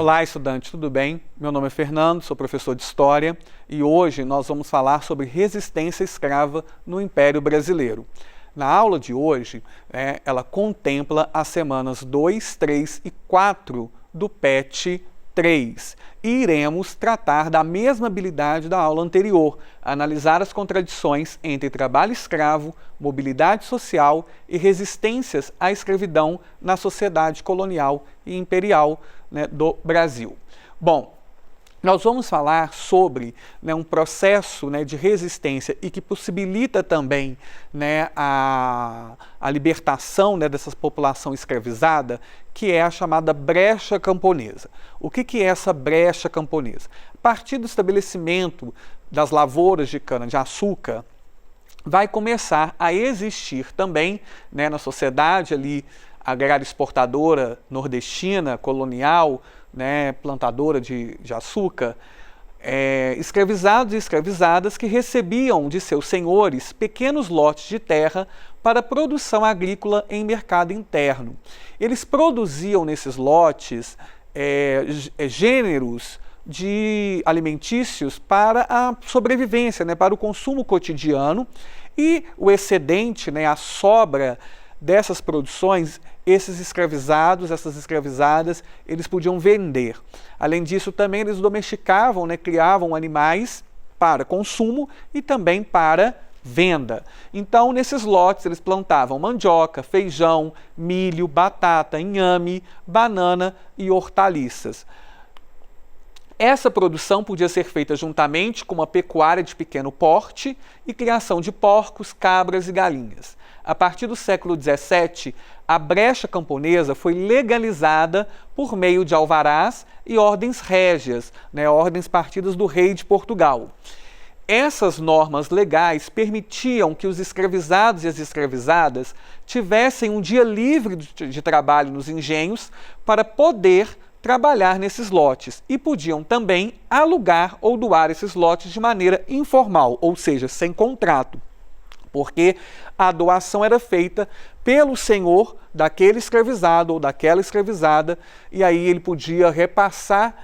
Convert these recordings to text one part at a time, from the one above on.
Olá, estudante, tudo bem? Meu nome é Fernando, sou professor de História e hoje nós vamos falar sobre resistência escrava no Império Brasileiro. Na aula de hoje, ela contempla as semanas 2, 3 e 4 do PET 3 e iremos tratar da mesma habilidade da aula anterior, analisar as contradições entre trabalho escravo, mobilidade social e resistências à escravidão na sociedade colonial e imperial, do Brasil. Bom, nós vamos falar sobre um processo de resistência e que possibilita também a libertação dessa população escravizada, que é a chamada brecha camponesa. O que é essa brecha camponesa? A partir do estabelecimento das lavouras de cana-de-açúcar, vai começar a existir também na sociedade ali agrária exportadora nordestina, colonial, plantadora de açúcar, escravizados e escravizadas que recebiam de seus senhores pequenos lotes de terra para produção agrícola em mercado interno. Eles produziam nesses lotes gêneros de alimentícios para a sobrevivência, para o consumo cotidiano, e o excedente, a sobra dessas produções, esses escravizados, essas escravizadas, eles podiam vender. Além disso, também eles domesticavam, criavam animais para consumo e também para venda. Então, nesses lotes, eles plantavam mandioca, feijão, milho, batata, inhame, banana e hortaliças. Essa produção podia ser feita juntamente com uma pecuária de pequeno porte e criação de porcos, cabras e galinhas. A partir do século XVII, a brecha camponesa foi legalizada por meio de alvarás e ordens régias, ordens partidas do rei de Portugal. Essas normas legais permitiam que os escravizados e as escravizadas tivessem um dia livre de trabalho nos engenhos para poder trabalhar nesses lotes e podiam também alugar ou doar esses lotes de maneira informal, ou seja, sem contrato, porque a doação era feita pelo senhor daquele escravizado ou daquela escravizada, e aí ele podia repassar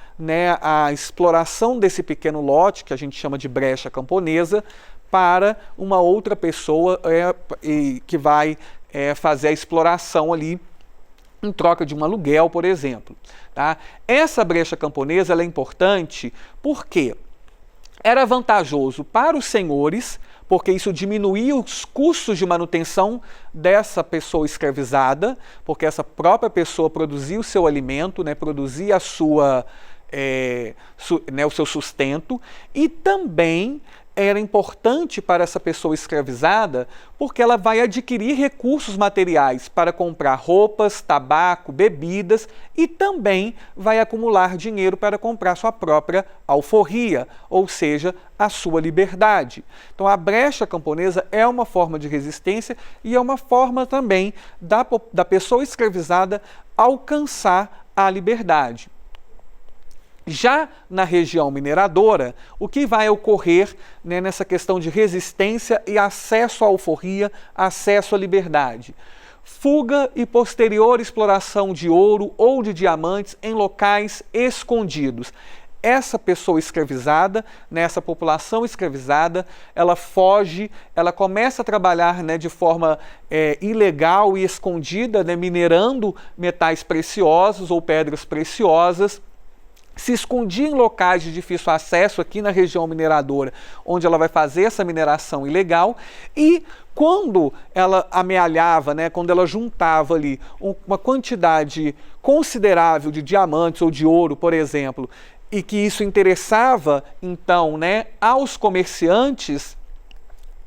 a exploração desse pequeno lote, que a gente chama de brecha camponesa, para uma outra pessoa que vai fazer a exploração ali em troca de um aluguel, por exemplo. Tá? Essa brecha camponesa ela é importante porque era vantajoso para os senhores, porque isso diminuía os custos de manutenção dessa pessoa escravizada, porque essa própria pessoa produzia o seu alimento, produzia o seu sustento, e também era importante para essa pessoa escravizada porque ela vai adquirir recursos materiais para comprar roupas, tabaco, bebidas e também vai acumular dinheiro para comprar sua própria alforria, ou seja, a sua liberdade. Então a brecha camponesa é uma forma de resistência e é uma forma também da pessoa escravizada alcançar a liberdade. Já na região mineradora, o que vai ocorrer nessa questão de resistência e acesso à alforria, acesso à liberdade? Fuga e posterior exploração de ouro ou de diamantes em locais escondidos. Essa pessoa escravizada, essa população escravizada, ela foge, ela começa a trabalhar de forma ilegal e escondida, minerando metais preciosos ou pedras preciosas, se escondia em locais de difícil acesso aqui na região mineradora, onde ela vai fazer essa mineração ilegal, e quando ela amealhava, quando ela juntava ali uma quantidade considerável de diamantes ou de ouro, por exemplo, e que isso interessava, então, aos comerciantes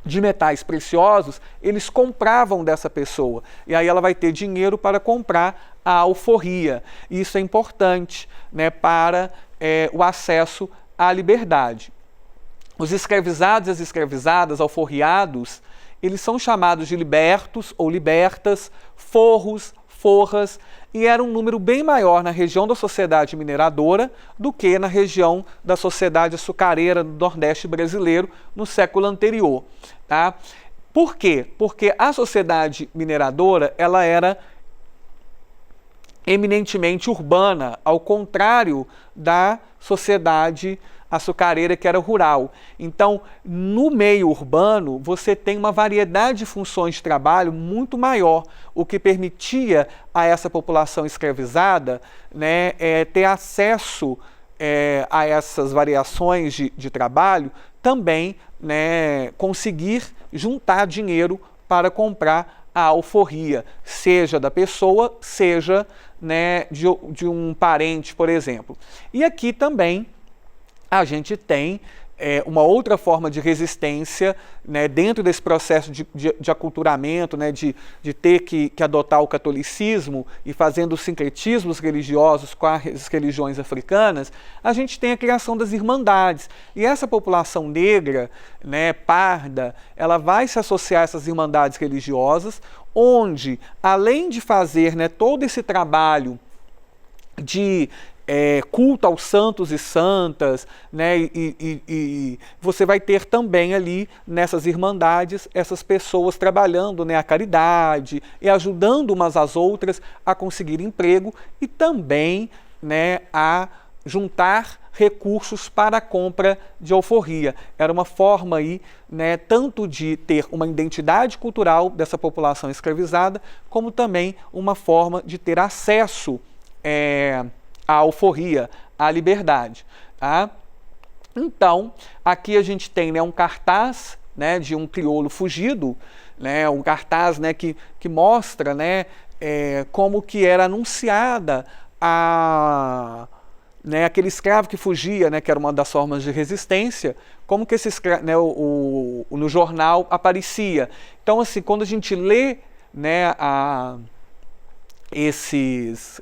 de metais preciosos, eles compravam dessa pessoa. E aí ela vai ter dinheiro para comprar a alforria. Isso é importante para o acesso à liberdade. Os escravizados e as escravizadas, alforriados, eles são chamados de libertos ou libertas, forros, forras, e era um número bem maior na região da sociedade mineradora do que na região da sociedade açucareira do Nordeste brasileiro no século anterior. Tá? Por quê? Porque a sociedade mineradora ela era eminentemente urbana, ao contrário da sociedade açucareira que era rural. Então, no meio urbano, você tem uma variedade de funções de trabalho muito maior, o que permitia a essa população escravizada, né, ter acesso a essas variações de trabalho, também, né, conseguir juntar dinheiro para comprar a alforria, seja da pessoa, seja, né, de um parente, por exemplo. E aqui também a gente tem uma outra forma de resistência, né, dentro desse processo de aculturamento, né, de ter que adotar o catolicismo e fazendo sincretismos religiosos com as religiões africanas, a gente tem a criação das irmandades. E essa população negra, né, parda, ela vai se associar a essas irmandades religiosas, onde, além de fazer, né, todo esse trabalho de culto aos santos e santas, né, e você vai ter também ali nessas irmandades essas pessoas trabalhando, né, a caridade e ajudando umas às outras a conseguir emprego e também, né, a juntar recursos para a compra de alforria. Era uma forma aí, né, tanto de ter uma identidade cultural dessa população escravizada, como também uma forma de ter acesso a alforria, a liberdade. Tá? Então, aqui a gente tem, né, um cartaz, né, de um crioulo fugido, né, um cartaz, né, que mostra, né, como que era anunciada né, aquele escravo que fugia, né, que era uma das formas de resistência, como que esse escravo, né, no jornal aparecia. Então, assim, quando a gente lê, né, esses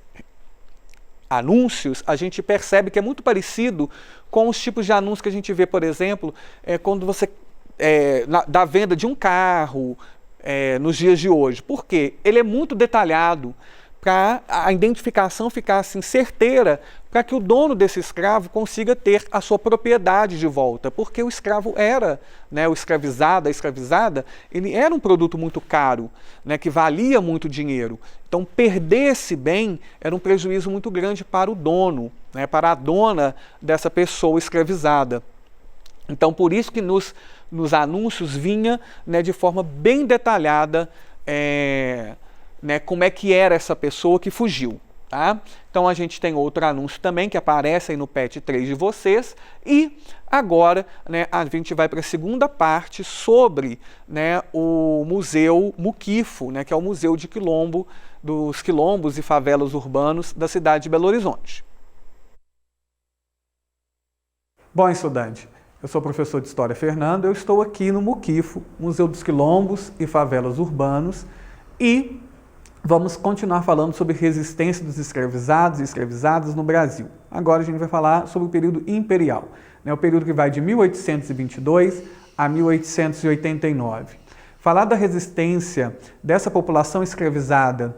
anúncios, a gente percebe que é muito parecido com os tipos de anúncios que a gente vê, por exemplo, quando você da venda de um carro nos dias de hoje. Por quê? Ele é muito detalhado para a identificação ficar assim certeira, para que o dono desse escravo consiga ter a sua propriedade de volta, porque o escravo era, né, o escravizado, a escravizada, ele era um produto muito caro, né, que valia muito dinheiro. Então, perder esse bem era um prejuízo muito grande para o dono, né, para a dona dessa pessoa escravizada. Então, por isso que nos anúncios vinha, né, de forma bem detalhada, né, como é que era essa pessoa que fugiu. Tá? Então a gente tem outro anúncio também que aparece aí no PET 3 de vocês. E agora, né, a gente vai para a segunda parte sobre, né, o Museu Muquifo, né, que é o Museu de Quilombo, dos quilombos e favelas urbanos da cidade de Belo Horizonte. Bom, estudante, eu sou o professor de História Fernando, eu estou aqui no Muquifo, Museu dos Quilombos e Favelas Urbanos, e vamos continuar falando sobre resistência dos escravizados e escravizadas no Brasil. Agora a gente vai falar sobre o período imperial, né, o período que vai de 1822 a 1889. Falar da resistência dessa população escravizada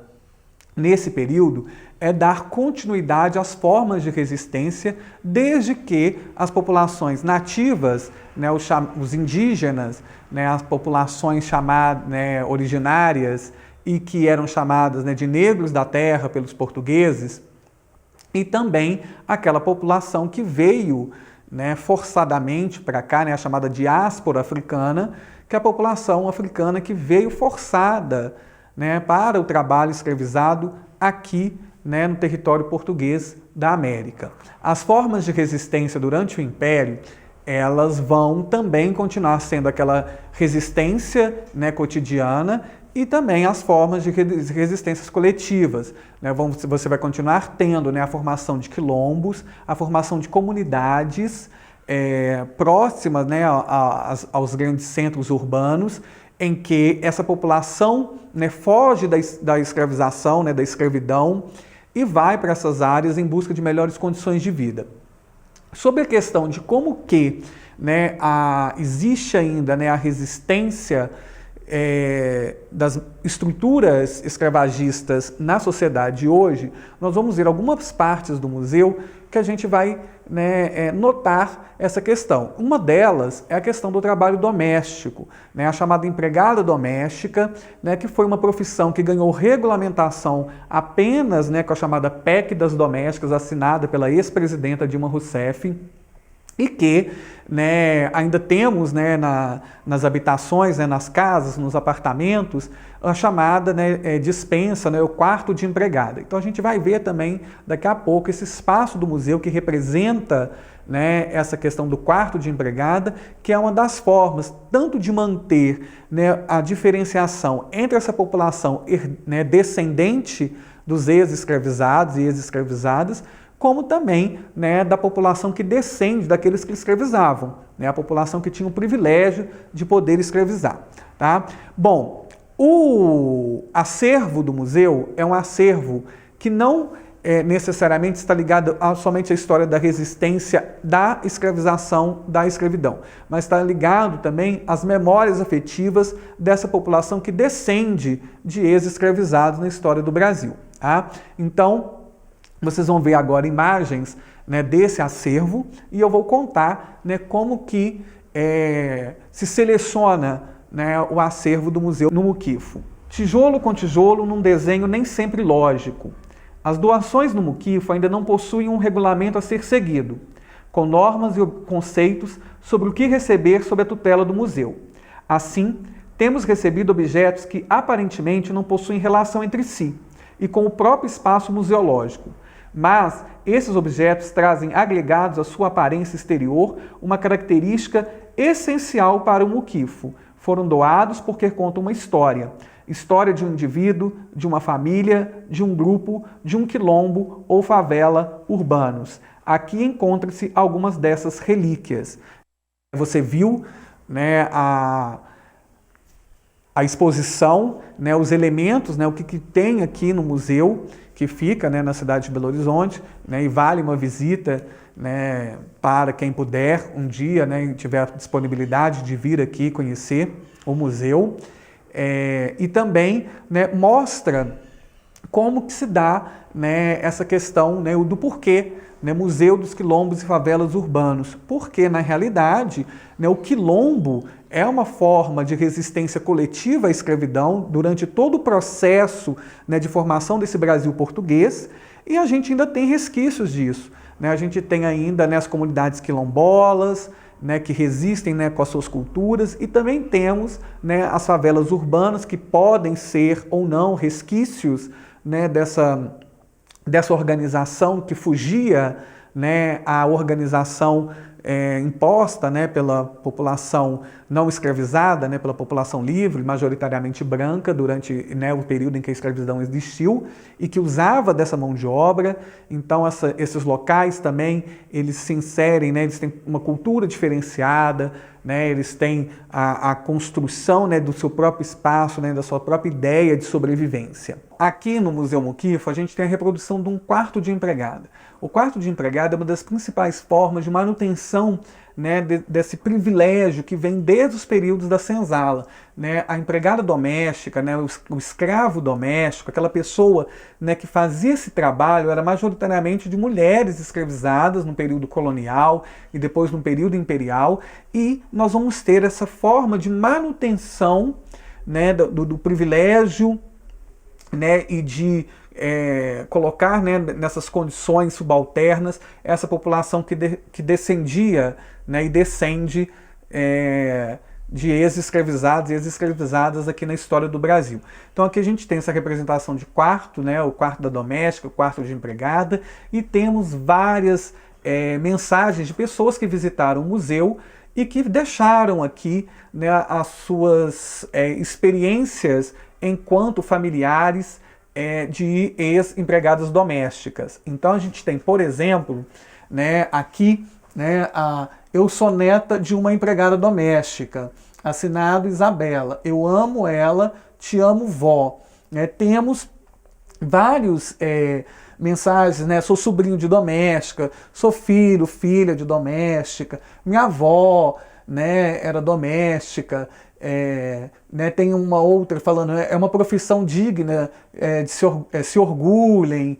nesse período é dar continuidade às formas de resistência, desde que as populações nativas, né, os indígenas, né, as populações chamadas, né, originárias, e que eram chamadas, né, de negros da terra pelos portugueses, e também aquela população que veio, né, forçadamente para cá, né, a chamada diáspora africana, que é a população africana que veio forçada, né, para o trabalho escravizado aqui, né, no território português da América. As formas de resistência durante o Império, elas vão também continuar sendo aquela resistência, né, cotidiana, e também as formas de resistências coletivas. Né? Você vai continuar tendo, né, a formação de quilombos, a formação de comunidades próximas, né, aos grandes centros urbanos, em que essa população, né, foge da escravização, né, da escravidão, e vai para essas áreas em busca de melhores condições de vida. Sobre a questão de como que, né, existe ainda, né, a resistência das estruturas escravagistas na sociedade de hoje, nós vamos ver algumas partes do museu que a gente vai, né, notar essa questão. Uma delas é a questão do trabalho doméstico, né, a chamada empregada doméstica, né, que foi uma profissão que ganhou regulamentação apenas, né, com a chamada PEC das Domésticas, assinada pela ex-presidenta Dilma Rousseff, e que, né, ainda temos, né, nas habitações, né, nas casas, nos apartamentos, a chamada, né, dispensa, né, o quarto de empregada. Então a gente vai ver também daqui a pouco esse espaço do museu que representa, né, essa questão do quarto de empregada, que é uma das formas tanto de manter, né, a diferenciação entre essa população, né, descendente dos ex-escravizados e ex-escravizadas, como também, né, da população que descende daqueles que escravizavam, né, a população que tinha o privilégio de poder escravizar. Tá? Bom, o acervo do museu é um acervo que não necessariamente está ligado somente à história da resistência da escravização, da escravidão, mas está ligado também às memórias afetivas dessa população que descende de ex-escravizados na história do Brasil. Tá? Então, vocês vão ver agora imagens, né, desse acervo e eu vou contar, né, como que se seleciona, né, o acervo do museu no Muquifo. Tijolo com tijolo num desenho nem sempre lógico. As doações no Muquifo ainda não possuem um regulamento a ser seguido, com normas e conceitos sobre o que receber sob a tutela do museu. Assim, temos recebido objetos que aparentemente não possuem relação entre si e com o próprio espaço museológico. Mas esses objetos trazem agregados à sua aparência exterior uma característica essencial para o Muquifo. Foram doados porque contam uma história. História de um indivíduo, de uma família, de um grupo, de um quilombo ou favela urbanos. Aqui encontram-se algumas dessas relíquias. Você viu, né, a exposição, né, os elementos, né, o que tem aqui no museu, que fica, né, na cidade de Belo Horizonte, né, e vale uma visita, né, para quem puder um dia, né, e tiver disponibilidade de vir aqui conhecer o museu. E também, né, mostra como que se dá, né, essa questão, né, do porquê, né, Museu dos Quilombos e Favelas Urbanos. Porque, na realidade, né, o quilombo é uma forma de resistência coletiva à escravidão durante todo o processo, né, de formação desse Brasil português, e a gente ainda tem resquícios disso. Né? A gente tem ainda, né, as comunidades quilombolas, né, que resistem, né, com as suas culturas, e também temos, né, as favelas urbanas que podem ser ou não resquícios, né, dessa organização que fugia, né, à organização imposta, né, pela população não escravizada, né, pela população livre, majoritariamente branca, durante, né, o período em que a escravidão existiu, e que usava dessa mão de obra. Então esses locais também, eles se inserem, né, eles têm uma cultura diferenciada, né, eles têm a construção, né, do seu próprio espaço, né, da sua própria ideia de sobrevivência. Aqui no Museu Muquifo, a gente tem a reprodução de um quarto de empregada. O quarto de empregada é uma das principais formas de manutenção, né, desse privilégio que vem desde os períodos da senzala. Né? A empregada doméstica, né, o escravo doméstico, aquela pessoa, né, que fazia esse trabalho, era majoritariamente de mulheres escravizadas no período colonial e depois no período imperial, e nós vamos ter essa forma de manutenção, né, do privilégio, né, e de colocar, né, nessas condições subalternas essa população que descendia, né, e descende de ex-escravizados e ex-escravizadas aqui na história do Brasil. Então aqui a gente tem essa representação de quarto, né, o quarto da doméstica, o quarto de empregada, e temos várias mensagens de pessoas que visitaram o museu e que deixaram aqui, né, as suas experiências enquanto familiares de ex-empregadas domésticas. Então a gente tem, por exemplo, né, aqui, né, eu sou neta de uma empregada doméstica, assinado Isabela. Eu amo ela, te amo, vó. Temos vários mensagens, né? Sou sobrinho de doméstica, sou filho, filha de doméstica, minha avó, né, era doméstica. Né, tem uma outra falando, é uma profissão digna, se orgulhem.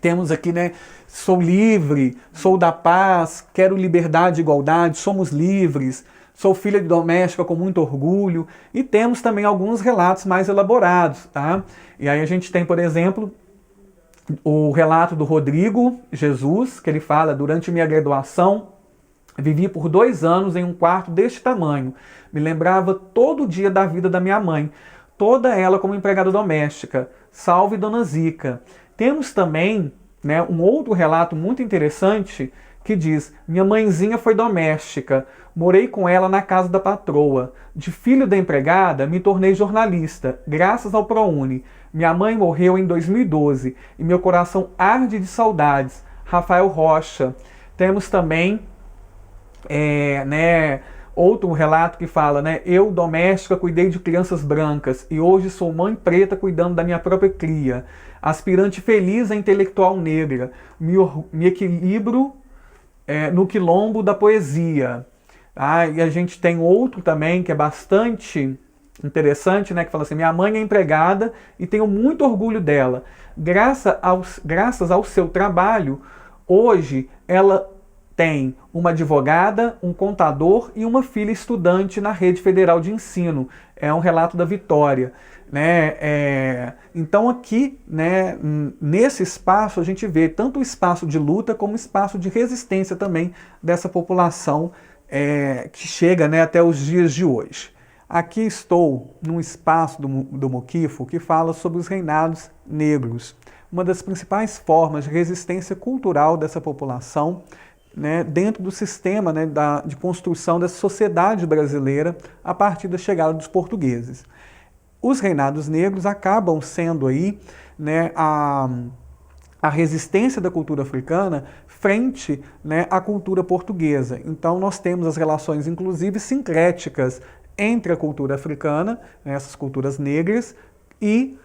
Temos aqui, né, sou livre, sou da paz, quero liberdade e igualdade, somos livres, sou filha de doméstica com muito orgulho. E temos também alguns relatos mais elaborados, tá? E aí a gente tem, por exemplo, o relato do Rodrigo Jesus, que ele fala: durante minha graduação, vivi por 2 anos em um quarto deste tamanho. Me lembrava todo dia da vida da minha mãe, toda ela como empregada doméstica. Salve Dona Zica. Temos também, né, um outro relato muito interessante que diz: minha mãezinha foi doméstica, morei com ela na casa da patroa. De filho da empregada, me tornei jornalista, graças ao ProUni. Minha mãe morreu em 2012 e meu coração arde de saudades. Rafael Rocha. Temos também né, outro relato que fala, né, eu, doméstica, cuidei de crianças brancas e hoje sou mãe preta cuidando da minha própria cria. Aspirante feliz a intelectual negra, me equilibro no quilombo da poesia. E a gente tem outro também que é bastante interessante, né, que fala assim: minha mãe é empregada e tenho muito orgulho dela. Graças ao seu trabalho, hoje ela tem uma advogada, um contador e uma filha estudante na rede federal de ensino. É um relato da Vitória, né? Então aqui, né, nesse espaço a gente vê tanto o espaço de luta como o espaço de resistência também dessa população que chega, né, até os dias de hoje. Aqui estou num espaço do Moquifo que fala sobre os reinados negros, uma das principais formas de resistência cultural dessa população, né, dentro do sistema, né, de construção da sociedade brasileira a partir da chegada dos portugueses. Os reinados negros acabam sendo aí, né, a resistência da cultura africana frente, né, à cultura portuguesa. Então nós temos as relações, inclusive, sincréticas entre a cultura africana, né, essas culturas negras, e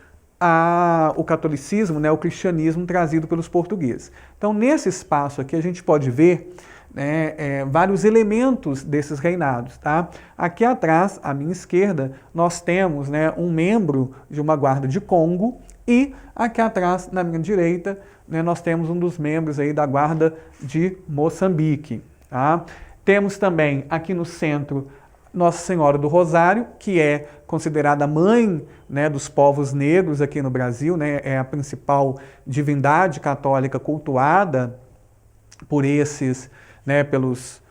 o catolicismo, né, o cristianismo trazido pelos portugueses. Então, nesse espaço aqui, a gente pode ver, né, vários elementos desses reinados. Tá? Aqui atrás, à minha esquerda, nós temos, né, um membro de uma guarda de Congo, e aqui atrás, na minha direita, né, nós temos um dos membros aí da guarda de Moçambique. Tá? Temos também aqui no centro Nossa Senhora do Rosário, que é considerada a mãe, né, dos povos negros aqui no Brasil, né, é a principal divindade católica cultuada por esses, né, pelos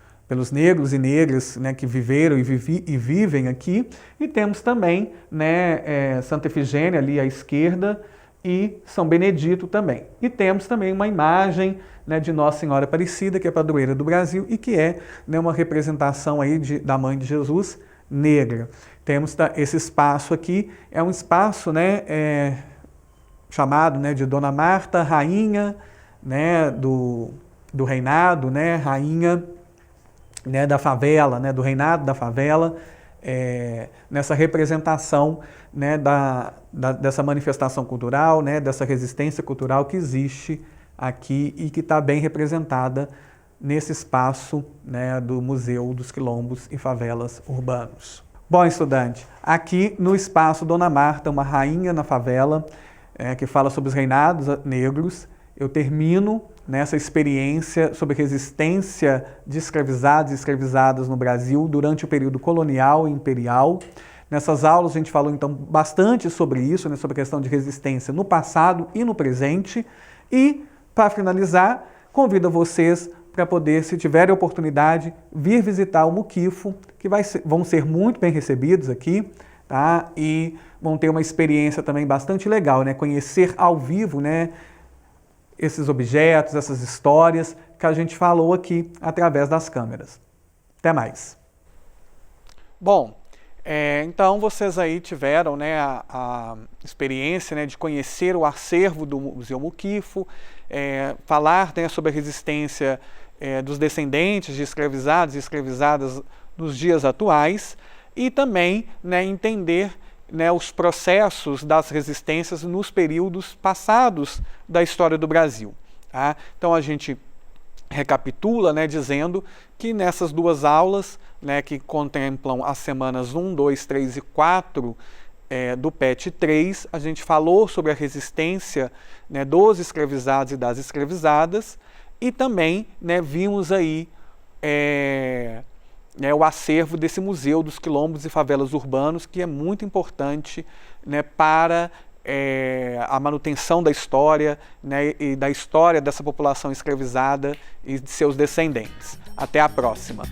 negros e negras, né, que viveram e vivem aqui. E temos também, né, Santa Efigênia ali à esquerda e São Benedito também. E temos também uma imagem, né, de Nossa Senhora Aparecida, que é padroeira do Brasil e que é, né, uma representação aí da Mãe de Jesus negra. Temos esse espaço aqui, é um espaço, né, chamado, né, de Dona Marta, rainha, né, do reinado, né, rainha, né, da favela, né, do reinado da favela, nessa representação, né, dessa manifestação cultural, né, dessa resistência cultural que existe aqui e que está bem representada nesse espaço, né, do Museu dos Quilombos e Favelas Urbanos. Bom, estudante, aqui no espaço Dona Marta, uma rainha na favela, que fala sobre os reinados negros, eu termino nessa experiência sobre resistência de escravizados e escravizadas no Brasil durante o período colonial e imperial. Nessas aulas a gente falou então bastante sobre isso, né, sobre a questão de resistência no passado e no presente. E, para finalizar, convido vocês para poder, se tiverem oportunidade, vir visitar o Moquifo, que vão ser muito bem recebidos aqui, tá? E vão ter uma experiência também bastante legal, né? Conhecer ao vivo, né, esses objetos, essas histórias que a gente falou aqui através das câmeras. Até mais. Bom, então vocês aí tiveram, né, a experiência, né, de conhecer o acervo do Museu Moquifo, falar, né, sobre a resistência dos descendentes de escravizados e escravizadas nos dias atuais e também, né, entender, né, os processos das resistências nos períodos passados da história do Brasil. Tá? Então a gente recapitula, né, dizendo que nessas duas aulas, né, que contemplam as semanas 1, 2, 3 e 4 do PET 3, a gente falou sobre a resistência, né, dos escravizados e das escravizadas, e também, né, vimos aí o acervo desse Museu dos Quilombos e Favelas Urbanos, que é muito importante, né, para a manutenção da história, né, e da história dessa população escravizada e de seus descendentes. Até a próxima!